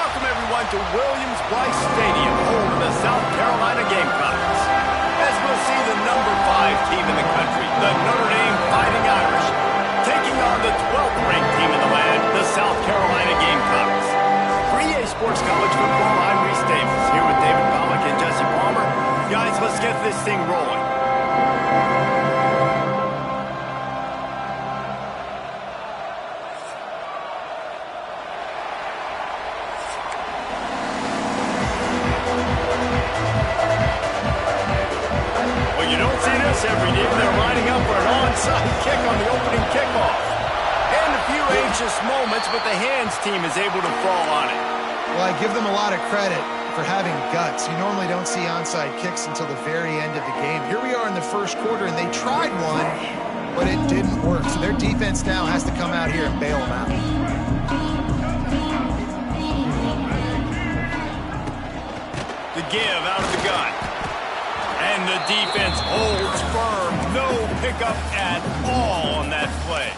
Welcome, everyone, to Williams-Brice Stadium, home of the South Carolina Gamecocks. As we'll see the number 5 team in the country, the Notre Dame Fighting Irish, taking on the 12th ranked team in the land, the South Carolina Gamecocks. For EA Sports College Football, I'm Reese Davis, here with David Pollack and Jesse Palmer. Guys, let's get this thing rolling. Every day they're lining up for an onside kick on the opening kickoff. And a few anxious moments, but the hands team is able to fall on it. Well, I give them a lot of credit for having guts. You normally don't see onside kicks until the very end of the game. Here we are in the first quarter, and they tried one, but it didn't work. So their defense now has to come out here and bail them out. The give out of the gun. And the defense holds firm. No pickup at all on that play.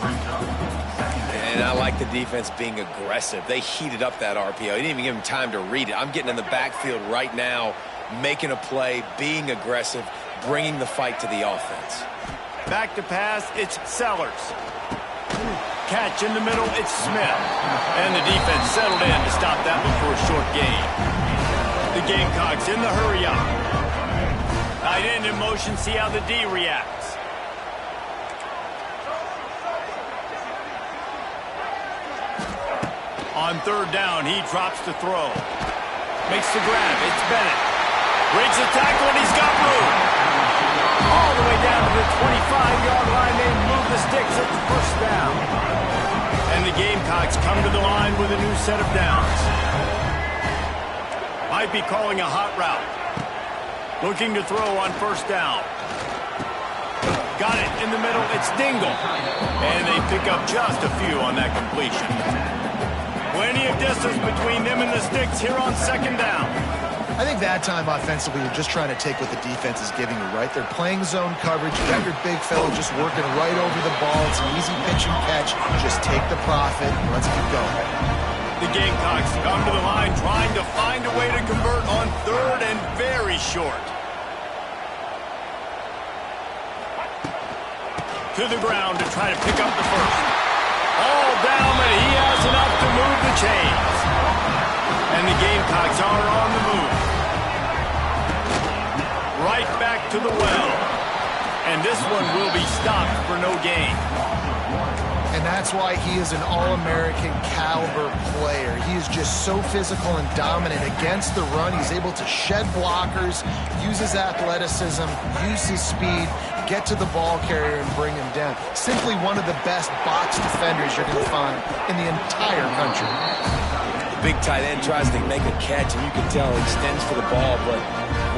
And I like the defense being aggressive. They heated up that RPO. He didn't even give him time to read it. I'm getting in the backfield right now, making a play, being aggressive, bringing the fight to the offense. Back to pass, it's Sellers. Catch in the middle, it's Smith. And the defense settled in to stop that one for a short gain. The Gamecocks in the hurry up. Tight end in motion, see how the D reacts. On third down, he drops to throw. Makes the grab, it's Bennett. Breaks the tackle, and he's got room. All the way down to the 25-yard line, they move the sticks at the first down. And the Gamecocks come to the line with a new set of downs. Might be calling a hot route. Looking to throw on first down. Got it in the middle. It's Dingle. And they pick up just a few on that completion. Plenty of distance between them and the sticks here on second down. I think that time offensively, you're just trying to take what the defense is giving you, right? They're playing zone coverage. You got your big fella just working right over the ball. It's an easy pitch and catch. Just take the profit and let's keep going. The Gamecocks come to the line trying to find a way to convert on third and very short. To the ground to try to pick up the first. All down, but he has enough to move the chains. And the Gamecocks are on the move. Right back to the well. And this one will be stopped for no gain. And that's why he is an All-American caliber player. He is just so physical and dominant against the run. He's able to shed blockers, use his athleticism, use his speed, get to the ball carrier and bring him down. Simply one of the best box defenders you're going to find in the entire country. The big tight end tries to make a catch, and you can tell he extends for the ball, but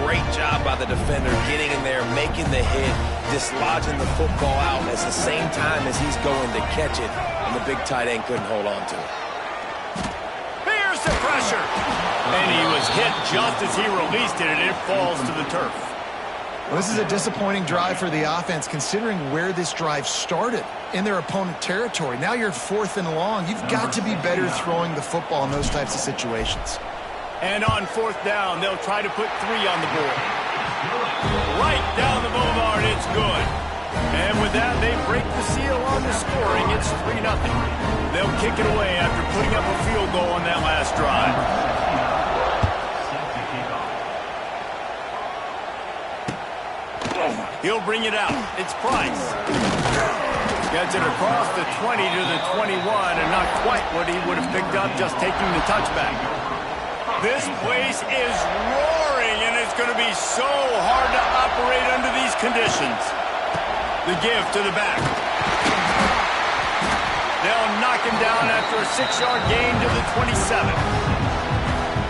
great job by the defender getting in there, making the hit, dislodging the football out at the same time as he's going to catch it, and the big tight end couldn't hold on to it. Here's the pressure. And he was hit just as he released it, and it falls to the turf. Well, this is a disappointing drive for the offense, considering where this drive started in their opponent territory. Now you're 4th and long. You've got to be better throwing the football in those types of situations. And on 4th down, they'll try to put 3 on the board. Right down the boulevard, it's good. And with that, they break the seal on the scoring. It's 3-0. They'll kick it away after putting up a field goal on that last drive. He'll bring it out. It's Price. Gets it across the 20 to the 21, and not quite what he would have picked up just taking the touchback. This place is roaring, and it's going to be so hard to operate under these conditions. The give to the back. They'll knock him down after a 6-yard gain to the 27.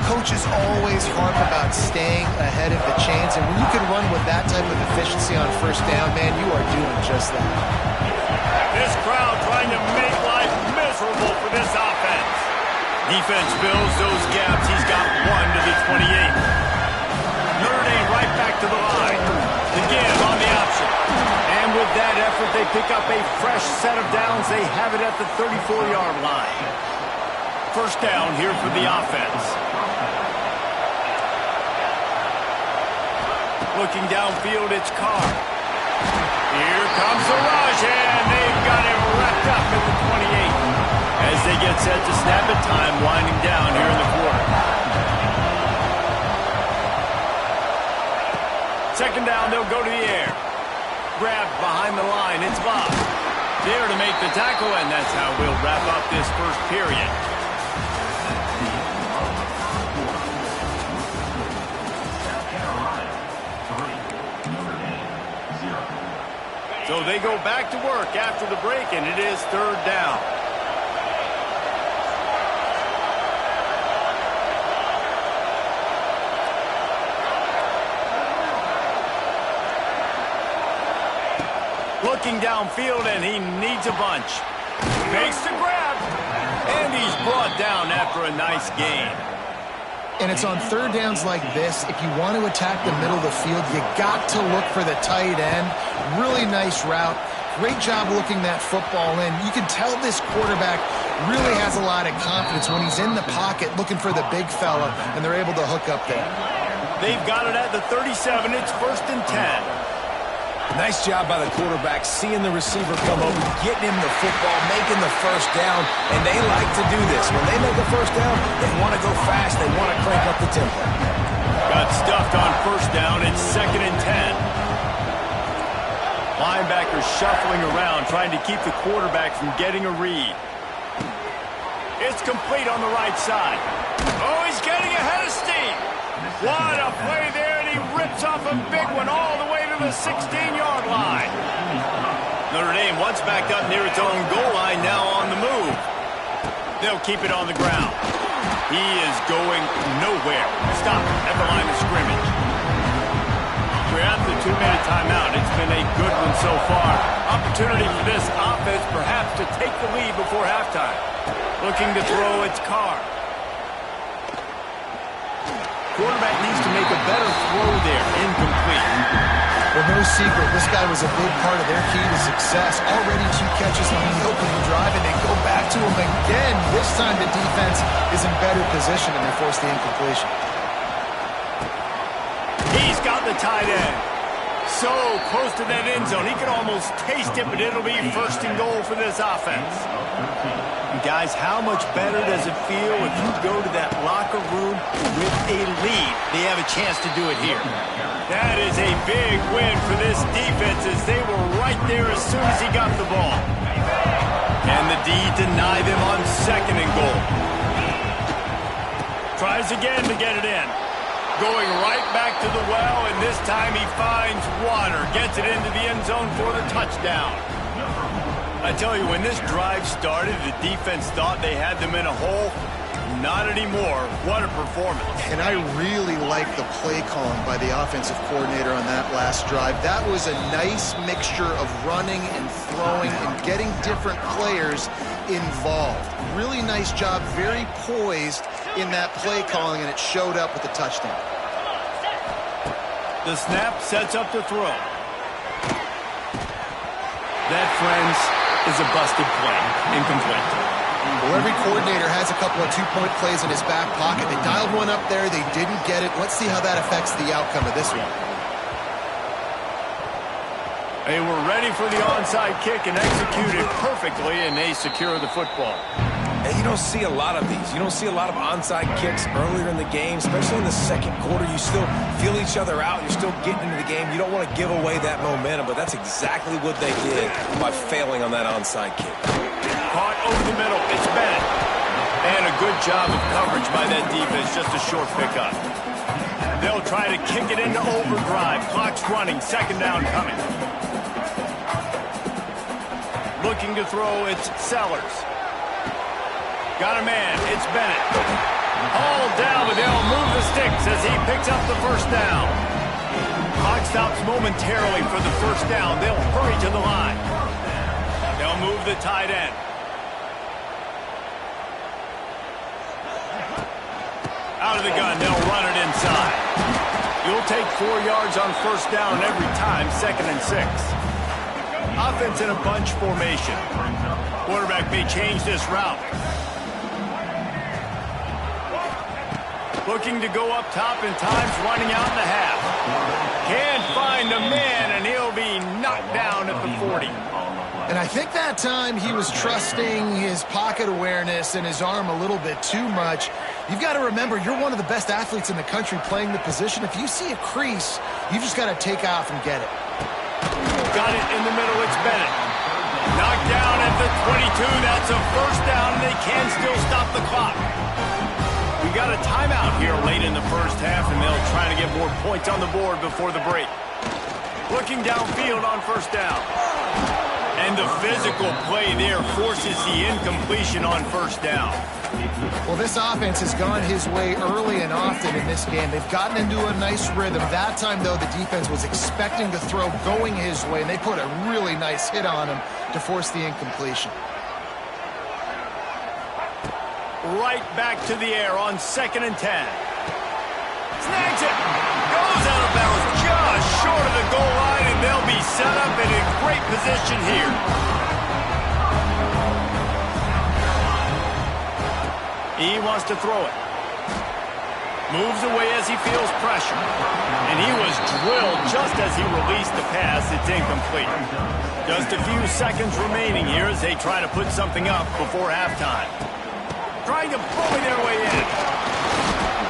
Coaches always harp about staying ahead of the chains, and when you can run with that type of efficiency on first down, man, you are doing just that. This crowd trying to make life miserable for this offense. Defense fills those gaps. He's got 1 to the 28. Notre Dame right back to the line. The give on the option. And with that effort, they pick up a fresh set of downs. They have it at the 34-yard line. first down here for the offense. Looking downfield, it's Carr. Here comes the rush, and they've got him wrapped up at the 28. As they get set to snap it, time winding down here in the quarter. Second down, they'll go to the air. Grabbed behind the line, it's Bob. There to make the tackle, and that's how we'll wrap up this first period. So they go back to work after the break, and it is third down. Looking downfield, and he needs a bunch. Makes the grab, and he's brought down after a nice gain. And it's on third downs like this, if you want to attack the middle of the field, you got to look for the tight end. Really nice route. Great job looking that football in. You can tell this quarterback really has a lot of confidence when he's in the pocket looking for the big fella, and they're able to hook up there. They've got it at the 37. It's 1st and 10. Nice job by the quarterback, seeing the receiver come over, getting him the football, making the first down, and they like to do this. When they make a first down, they want to go fast, they want to crank up the tempo. Got stuffed on first down, it's 2nd and 10. Linebackers shuffling around, trying to keep the quarterback from getting a read. It's complete on the right side. Oh, he's getting ahead of steam. What a play there, and he rips off a big one all the way to the 16-yard line. Notre Dame once backed up near its own goal line, now on the move. They'll keep it on the ground. He is going nowhere. Stop at the line of scrimmage. We're at the 2-minute timeout. It's been a good one so far. Opportunity for this offense perhaps to take the lead before halftime. Looking to throw, it's Carr. Quarterback needs to make a better throw there. Incomplete. Well, no secret, this guy was a big part of their key to success. Already 2 catches on the opening drive, and they go back to him again. This time the defense is in better position, and they force the incompletion. He's got the tight end. So close to that end zone. He can almost taste it, but it'll be 1st and goal for this offense. And guys, how much better does it feel if you go to that locker room with a lead? They have a chance to do it here. That is a big win for this defense, as they were right there as soon as he got the ball. And the D deny them on 2nd and goal. Tries again to get it in. Going right back to the well, and this time he finds water. Gets it into the end zone for the touchdown. I tell you, when this drive started, the defense thought they had them in a hole. Not anymore. What a performance. And I really like the play calling by the offensive coordinator on that last drive. That was a nice mixture of running and throwing and getting different players involved. Really nice job, very poised in that play calling, and it showed up with the touchdown. The snap sets up the throw. That, friends, is a busted play. Incomplete. Well, every coordinator has a couple of 2-point plays in his back pocket. They dialed one up there. They didn't get it. Let's see how that affects the outcome of this one. They were ready for the onside kick and executed perfectly, and they secure the football. And you don't see a lot of these. You don't see a lot of onside kicks earlier in the game, especially in the second quarter. You still feel each other out. You're still getting into the game. You don't want to give away that momentum, but that's exactly what they did by failing on that onside kick. Caught over the middle. It's Bennett. And a good job of coverage by that defense. Just a short pickup. They'll try to kick it into overdrive. Clock's running. 2nd down coming. Looking to throw, it's Sellers. Got a man, it's Bennett. Hauled down, but they'll move the sticks as he picks up the 1st down. Clock stops momentarily for the 1st down. They'll hurry to the line. They'll move the tight end. Out of the gun, they'll run it inside. You'll take 4 yards on 1st down every time, 2nd and 6. Offense in a bunch formation. Quarterback may change this route. Looking to go up top, and time's running out in the half. Can't find a man, and he'll be knocked down at the 40. And I think that time he was trusting his pocket awareness and his arm a little bit too much. You've got to remember, you're one of the best athletes in the country playing the position. If you see a crease, you just got to take off and get it. Got it in the middle. It's Bennett. Knocked down at the 22. That's a first down, and they can still stop the clock. We got a timeout here late in the first half, and they'll try to get more points on the board before the break. Looking downfield on first down. And the physical play there forces the incompletion on first down. Well, this offense has gone his way early and often in this game. They've gotten into a nice rhythm. That time, though, the defense was expecting the throw going his way, and they put a really nice hit on him to force the incompletion. Right back to the air on 2nd and 10. Snags it. Goes out of bounds just short of the goal line, and they'll be set up in a great position here. He wants to throw it. Moves away as he feels pressure. And he was drilled just as he released the pass. It's incomplete. Just a few seconds remaining here as they try to put something up before halftime. Trying to bully their way in.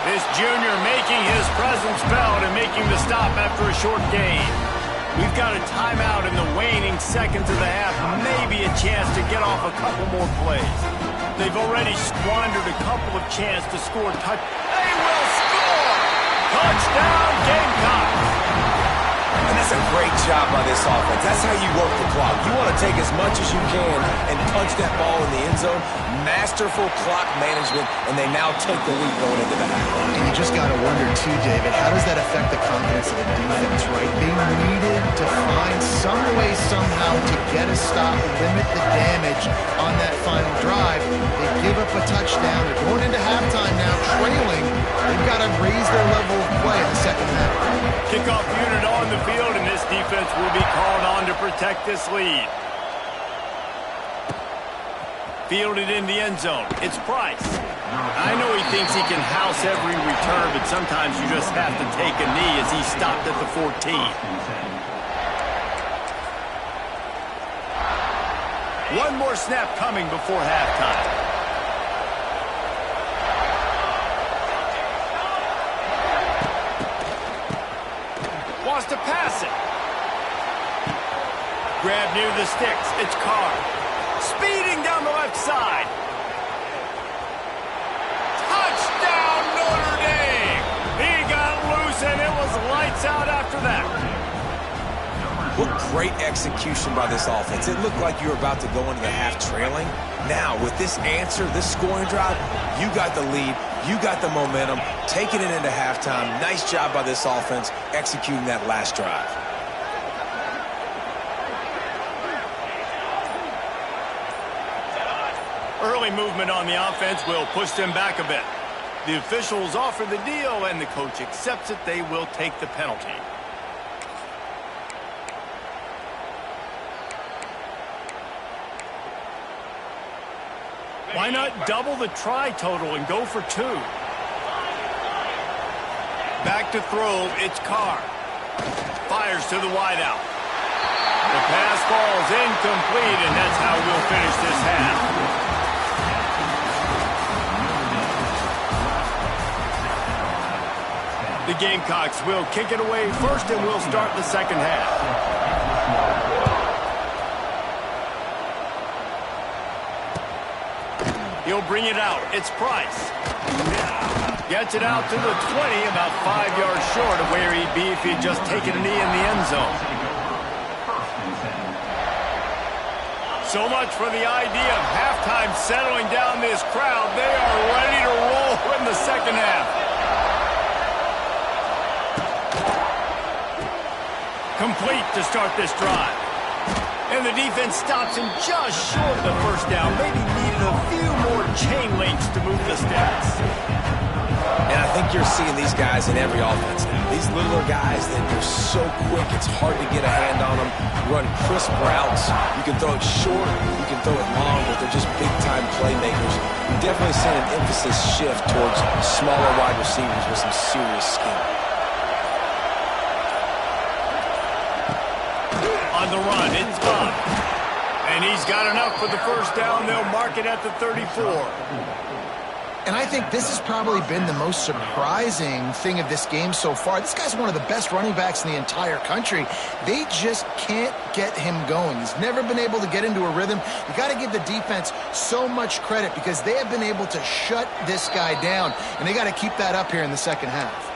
This junior making his presence felt and making the stop after a short gain. We've got a timeout in the waning seconds of the half. Maybe a chance to get off a couple more plays. They've already squandered a couple of chances to score touch. They will score! Touchdown, Gamecocks! And that's a great job by this offense. That's how you work the clock. You want to take as much as you can and punch that ball in the end zone. Masterful clock management, and they now take the lead going into the half. And you just got to wonder, too, David, how does that affect the confidence of the defense, right? They needed to find some way, somehow, to get a stop, limit the damage on that final drive. They give up a touchdown. They're going into halftime now, trailing. They've got to raise their level of play in the second half. Kickoff unit on the field, and this defense will be called on to protect this lead. Fielded in the end zone. It's Price. I know he thinks he can house every return, but sometimes you just have to take a knee as he stopped at the 14. One more snap coming before halftime. Wants to pass it. Grab near the sticks. It's Carr. Speeding down the left side. Touchdown, Notre Dame! He got loose, and it was lights out after that. What great execution by this offense. It looked like you were about to go into the half trailing. Now, with this answer, this scoring drive, you got the lead, you got the momentum, taking it into halftime. Nice job by this offense executing that last drive. Early movement on the offense will push them back a bit. The officials offer the deal, and the coach accepts it. They will take the penalty. Why not double the try total and go for 2? Back to throw, it's Carr. Fires to the wideout. The pass falls incomplete, and that's how we'll finish this half. The Gamecocks will kick it away first, and we'll start the second half. He'll bring it out. It's Price. Gets it out to the 20, about 5 yards short of where he'd be if he'd just taken a knee in the end zone. So much for the idea of halftime settling down this crowd. They are ready to roll in the second half. Complete to start this drive. And the defense stops him just short of the first down. Maybe needed a few more chain links to move the stats. And I think you're seeing these guys in every offense now. These littler guys that are so quick, it's hard to get a hand on them. Run crisp routes. You can throw it short, you can throw it long, but they're just big-time playmakers. We've definitely seen an emphasis shift towards smaller wide receivers with some serious skill. On the run, it's Bob. And he's got enough for the first down. They'll mark it at the 34. And I think this has probably been the most surprising thing of this game so far. This guy's one of the best running backs in the entire country. They just can't get him going. He's never been able to get into a rhythm. You got to give the defense so much credit because they have been able to shut this guy down, and they got to keep that up here in the second half.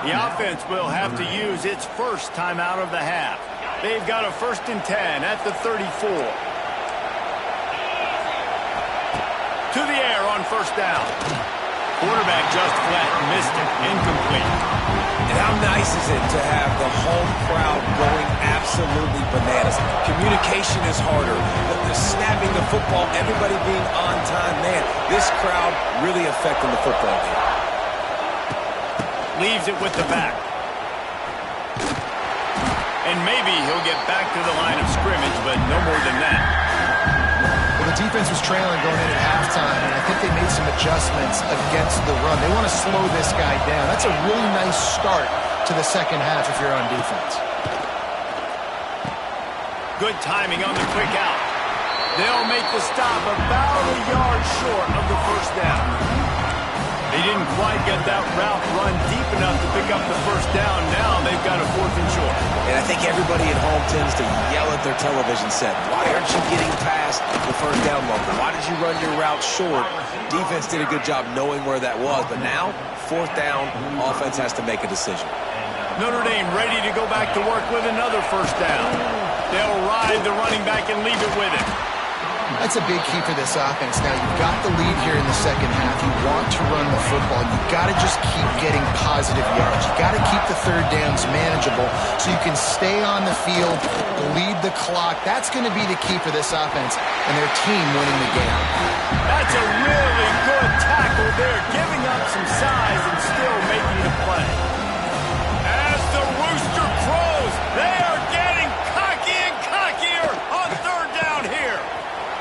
The offense will have to use its first timeout of the half. They've got a 1st and 10 at the 34. To the air on first down. Quarterback just flat missed it. Incomplete. And how nice is it to have the home crowd going absolutely bananas? Communication is harder. The snapping the football, everybody being on time. Man, this crowd really affecting the football game. Leaves it with the back. And maybe he'll get back to the line of scrimmage, but no more than that. Well, the defense was trailing going in at halftime, and I think they made some adjustments against the run. They want to slow this guy down. That's a really nice start to the second half if you're on defense. Good timing on the quick out. They'll make the stop about a yard short of the first down. They didn't quite get that route run deep enough to pick up the first down. Now they've got a 4th and short. And I think everybody at home tends to yell at their television set. Why aren't you getting past the first down marker? Why did you run your route short? Defense did a good job knowing where that was. But now, 4th down, offense has to make a decision. Notre Dame ready to go back to work with another first down. They'll ride the running back and leave it with him. That's a big key for this offense. Now, you've got the lead here in the second half. You want to run the football. You've got to just keep getting positive yards. You've got to keep the third downs manageable so you can stay on the field, lead the clock. That's going to be the key for this offense and their team winning the game. That's a really good tackle there, giving up some size and still making the play. As the rooster crows, they are getting cocky and cockier on third down here.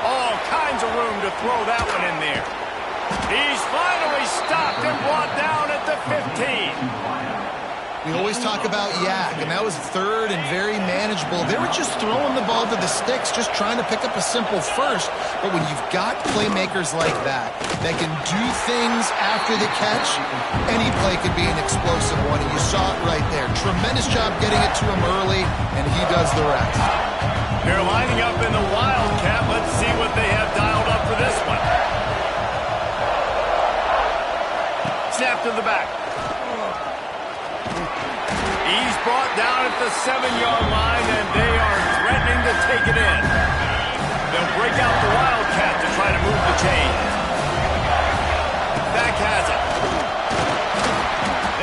All kinds of room to throw that one in there. He's finally stopped and brought down at the 15. We always talk about yak, and that was third and very manageable. They were just throwing the ball to the sticks, just trying to pick up a simple first. But when you've got playmakers like that can do things after the catch, any play could be an explosive one, and you saw it right there. Tremendous job getting it to him early, and he does the rest. They're lining up in the Wildcat. Let's see what they have dialed up for this one. Snap to the back. He's brought down at the 7-yard line, and they are threatening to take it in. They'll break out the Wildcat to try to move the chains. Back has it.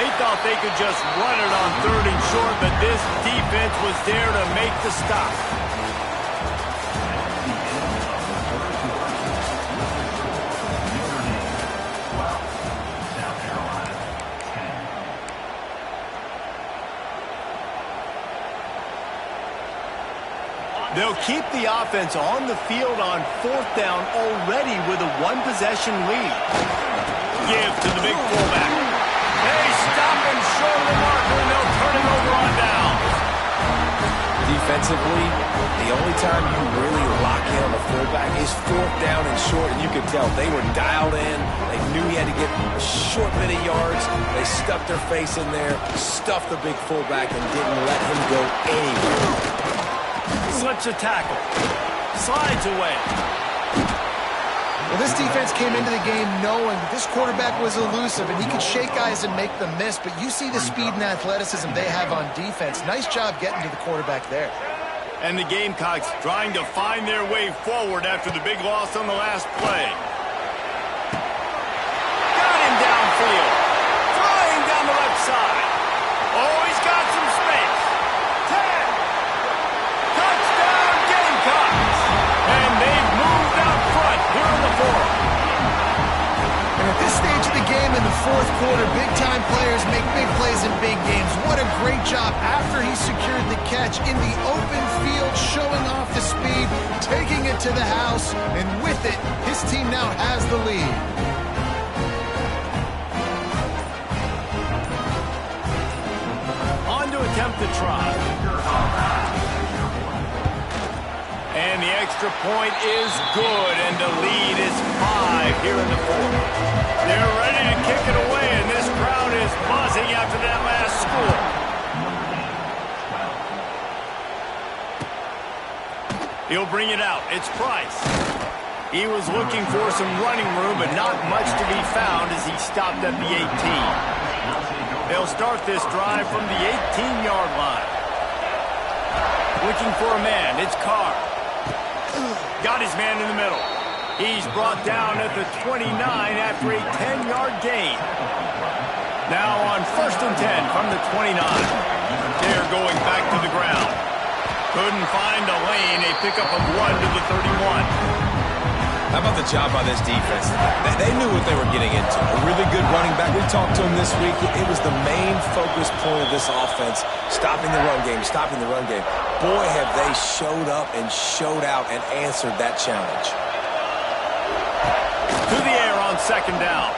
They thought they could just run it on 3rd and short, but this defense was there to make the stop. They'll keep the offense on the field on 4th down already with a 1-possession lead. Give to the big fullback. They stop him short of the marker, and they'll turn it over on down. Defensively, the only time you really lock in on the fullback is 4th down and short, and you could tell they were dialed in. They knew he had to get a short bit of yards. They stuck their face in there, stuffed the big fullback, and didn't let him go anywhere. Slips a tackle. Slides away. Well, this defense came into the game knowing this quarterback was elusive and he could shake guys and make them miss, but you see the speed and athleticism they have on defense. Nice job getting to the quarterback there. And the Gamecocks trying to find their way forward after the big loss on the last play. Got him downfield. Flying down the left side. Oh, he's got some space. 10. Touchdown Gamecocks. And they've moved out front here in the fourth. And at this stage of the game in the fourth quarter, big time players make big plays in big games. What a great job after he secured the catch in the open field, showing off the speed, taking it to the house, and with it, his team now has the lead. On to attempt the try. And the extra point is good, and the lead is 5 here in the fourth. They're ready to kick it away, and this crowd is buzzing after that last score. He'll bring it out. It's Price. He was looking for some running room, but not much to be found as he stopped at the 18. They'll start this drive from the 18-yard line. Looking for a man. It's Carr. Got his man in the middle. He's brought down at the 29 after a 10-yard gain. Now on 1st and 10 from the 29. They're going back to the ground. Couldn't find a lane. A pickup of 1 to the 31. How about the job by this defense? They knew what they were getting into. A really good running back. We talked to him this week. It was the main focus point of this offense, stopping the run game, stopping the run game. Boy, have they showed up and showed out and answered that challenge. To the air on 2nd down.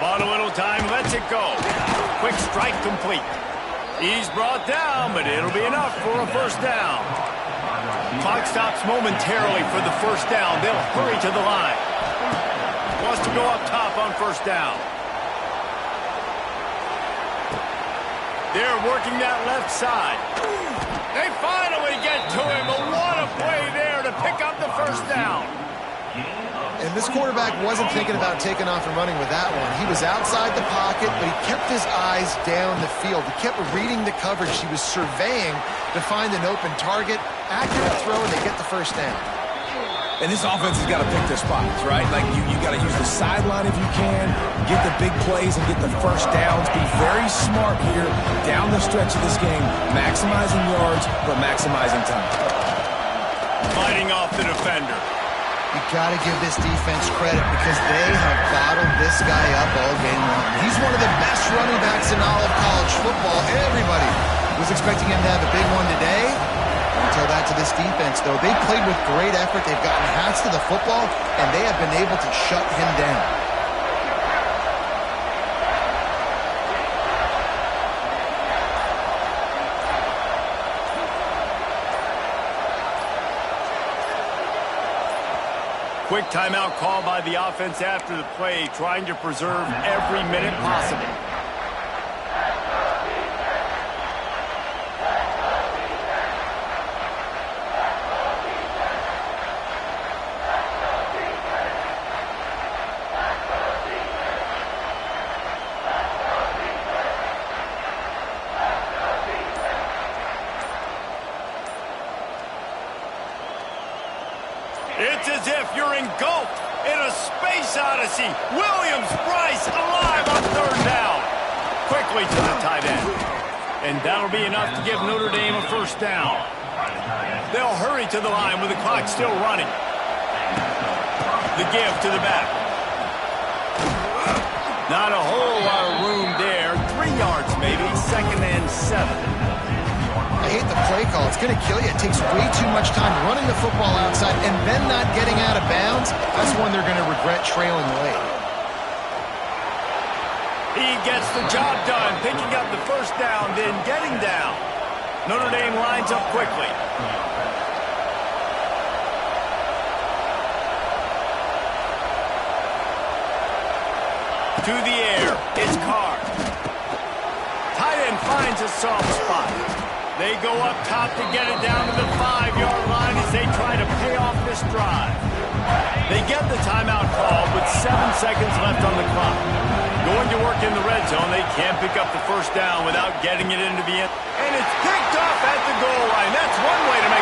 Bought a little time, lets it go. Quick strike complete. He's brought down, but it'll be enough for a 1st down. Clock stops momentarily for the 1st down. They'll hurry to the line. Wants to go up top on 1st down. They're working that left side. They finally get to him, but what a play there to pick up the 1st down. And this quarterback wasn't thinking about taking off and running with that one. He was outside the pocket, but he kept his eyes down the field. He kept reading the coverage. He was surveying to find an open target. Accurate throw, and they get the 1st down. And this offense has got to pick their spots, right? Like, you got to use the sideline if you can, get the big plays and get the 1st downs. Be very smart here down the stretch of this game, maximizing yards, but maximizing time. Fighting off the defender. You got to give this defense credit because they have bottled this guy up all game long. He's one of the best running backs in all of college football. Everybody was expecting him to have a big one today. Until that to this defense, though. They played with great effort. They've gotten hats to the football, and they have been able to shut him down. Quick timeout call by the offense after the play, trying to preserve every minute possible. It's as if you're engulfed in a space odyssey. Williams, Bryce, alive on 3rd down. Quickly to the tight end. And that'll be enough to give Notre Dame a 1st down. They'll hurry to the line with the clock still running. The give to the back. Not a whole lot of room there. 3 yards maybe, 2nd and 7. I hate the play call. It's going to kill you. It takes way too much time running the football outside and then not getting out of bounds. That's one they're going to regret trailing late. He gets the job done, picking up the 1st down, then getting down. Notre Dame lines up quickly. To the air, it's Carr. Tight end finds a soft spot. They go up top to get it down to the 5-yard line as they try to pay off this drive. They get the timeout call with 7 seconds left on the clock. Going to work in the red zone, they can't pick up the 1st down without getting it into the end. And it's picked off at the goal line. That's one way to make